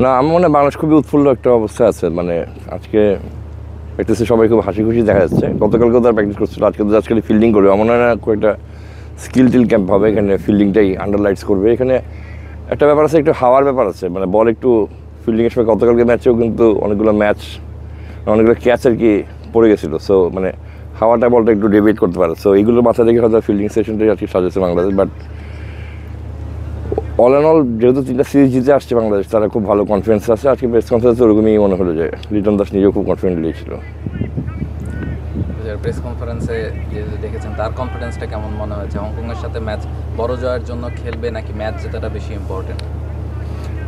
না, আমার মনে হয় বাংলাদেশ খুবই উৎফুল্ল একটা অবস্থা আছে। মানে আজকে প্র্যাকটিসে সবাই খুব হাসি খুশি দেখা যাচ্ছে। গতকালকেও তারা প্র্যাকটিস করছিল, আজকে তো আজকাল ফিল্ডিং করবে। আমার মনে হয় না খুব একটা স্কিল টিল ক্যাম্প হবে, এখানে ফিল্ডিংটাই আন্ডারলাইটস করবে। এখানে একটা ব্যাপার আছে, একটু হাওয়ার ব্যাপার আছে, মানে বল একটু ফিল্ডিংয়ের সময় গতকালকে ম্যাচেও কিন্তু অনেকগুলো ক্যাচ আর কি পড়ে গেছিলো। সো মানে হাওয়াটা বলটা একটু ডিবেট করতে পারে। সো এইগুলো মাথায় রেখে হয়তো ফিল্ডিং সেশনটাই আর কি সাজাচ্ছে Bangladesh. But all and all যেহেতু 3টা সিরিজ জিতে আসছে বাংলাদেশ, তারা খুব ভালো কনফিডেন্স আছে। আজকে প্রেস কনফারেন্সে ওরকমই মনে হলো যে লিটন দাস নিজেও খুব কনফিডেন্টলি ছিল। প্রেস কনফারেন্সে যে দেখেছেন তার কনফিডেন্সটা কেমন মনে হয়েছে? হংকংয়ের সাথে ম্যাচ বড় জয়ের জন্য খেলবে নাকি ম্যাচ জেতাটা বেশি ইম্পর্টেন্ট?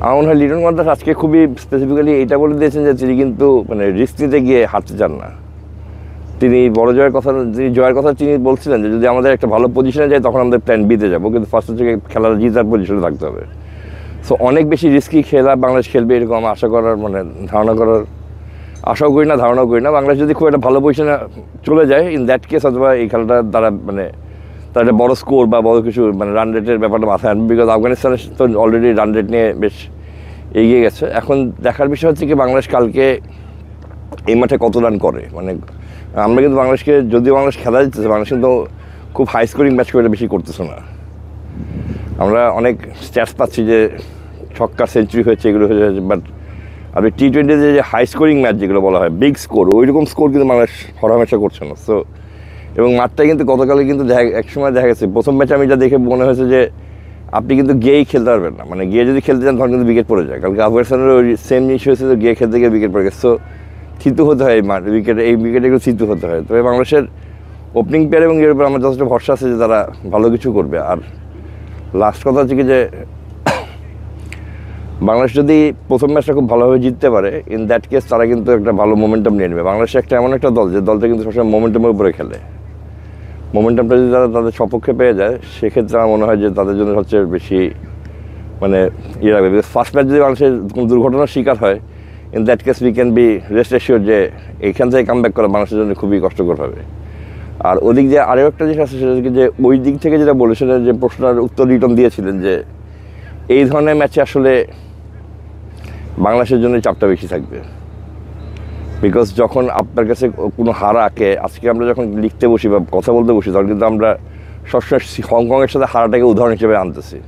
আমার মনে হয় লিটন দাস আজকে খুবই স্পেসিফিক্যালি এইটা বলে দিয়েছেন যে তিনি কিন্তু মানে রিস্ক নিতে গিয়ে হারতে চান না। তিনি জয়ের কথা তিনি বলছিলেন যে যদি আমাদের একটা ভালো পজিশনে যায় তখন আমাদের প্ল্যান বিতে যাবো, কিন্তু ফার্স্ট হচ্ছে খেলাটা জিতার পজিশনে থাকতে হবে। সো অনেক বেশি রিস্কি খেলা বাংলাদেশ খেলবে এরকম আশাও করি না, ধারণাও করি না। বাংলাদেশ যদি খুব একটা ভালো পজিশনে চলে যায়, ইন দ্যাট কেস অথবা এই খেলাটা তারা তার একটা বড় স্কোর বা বড় কিছু রান রেটের ব্যাপারটা মাথায় আনবে। বিকজ আফগানিস্তানের তো অলরেডি রান রেট নিয়ে বেশ এগিয়ে গেছে। এখন দেখার বিষয় হচ্ছে কি বাংলাদেশ কালকে এই মাঠে কত রান করে। মানে আমরা কিন্তু বাংলাদেশকে, যদিও বাংলাদেশ খেলা দিতেছে, বাংলাদেশ কিন্তু খুব হাই স্কোরিং ম্যাচ করে বেশি করতেছে না। আমরা অনেক স্ট্যাটস পাচ্ছি যে ছক্কা সেঞ্চুরি হয়েছে, এগুলো হয়েছে, বাট আপনি T20-তে যে হাই স্কোরিং ম্যাচ যেগুলো বলা হয় বিগ স্কোর, ওই রকম স্কোর কিন্তু বাংলাদেশ হরহামেশা করছে না। সো এবং মাঠটা কিন্তু গতকালে কিন্তু একসময় দেখা গেছে, প্রথম ম্যাচে আমি যা দেখে মনে হয়েছে যে আপনি কিন্তু গিয়েই খেলতে পারবেন না। মানে গিয়ে যদি খেলতে চান তখন কিন্তু উইকেট পড়ে যায়। কালকে আফগানিস্তানের ওই সেম ইস্যু হয়েছে, গিয়ে খেলতে গিয়ে উইকেট পড়ে গেছে। সো থিতু হতে হয় এই উইকেটে একটু থিতু হতে হয়। তবে বাংলাদেশের ওপেনিং প্লেয়ার এবং এর উপর আমার যথেষ্ট ভরসা আছে যে তারা ভালো কিছু করবে। আর লাস্ট কথা হচ্ছে কি যে বাংলাদেশ যদি প্রথম ম্যাচটা খুব ভালোভাবে জিততে পারে, ইন দ্যাট কেস তারা কিন্তু একটা ভালো মোমেন্টাম নিয়ে নেবে। বাংলাদেশ একটা এমন একটা দল যে দলটা কিন্তু সবসময় মোমেন্টামের উপরে খেলে। মোমেন্টামটা যদি তারা তাদের সপক্ষে পেয়ে যায়, সেক্ষেত্রে আমার মনে হয় যে তাদের জন্য সবচেয়ে বেশি মানে রাখবে। বিকজ ফার্স্ট ম্যাচ যদি বাংলাদেশের কোনো দুর্ঘটনার শিকার হয়, in that case we can be rest assure যে এইখান থেকে কাম ব্যাক করা বাংলাদেশের জন্য খুবই কষ্টকর হবে। আর ওদিক যে আরও একটা জিনিস আছে, সেটা হচ্ছে যে ওই দিক থেকে যেটা বলেছিলেন, যে প্রশ্নের উত্তর রিটার্ন দিয়েছিলেন যে এই ধরনের ম্যাচে আসলে বাংলাদেশের জন্য চাপটা বেশি থাকবে। বিকজ যখন আপনার কাছে কোনো হারাকে, আজকে আমরা যখন লিখতে বসি বা কথা বলতে বসি, তখন কিন্তু আমরা সবসময় হংকংয়ের সাথে হারাটাকে উদাহরণ হিসেবে আনতেছি।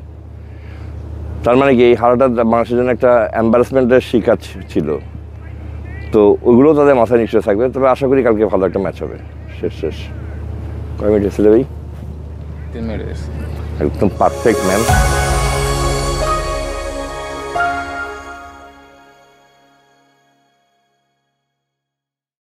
তার মানে কি এই হারাটা বাংলাদেশের জন্য একটা এম্বারাসমেন্টের শিকার ছিল। তো ওইগুলো তাদের মাথায় নিশ্চয় থাকবে। তবে আশা করি কালকে ভালো একটা ম্যাচ হবে। শেষ কয় মিনিট ছিল ভাই? 3 মিনিট। একদম পারফেক্ট ম্যান।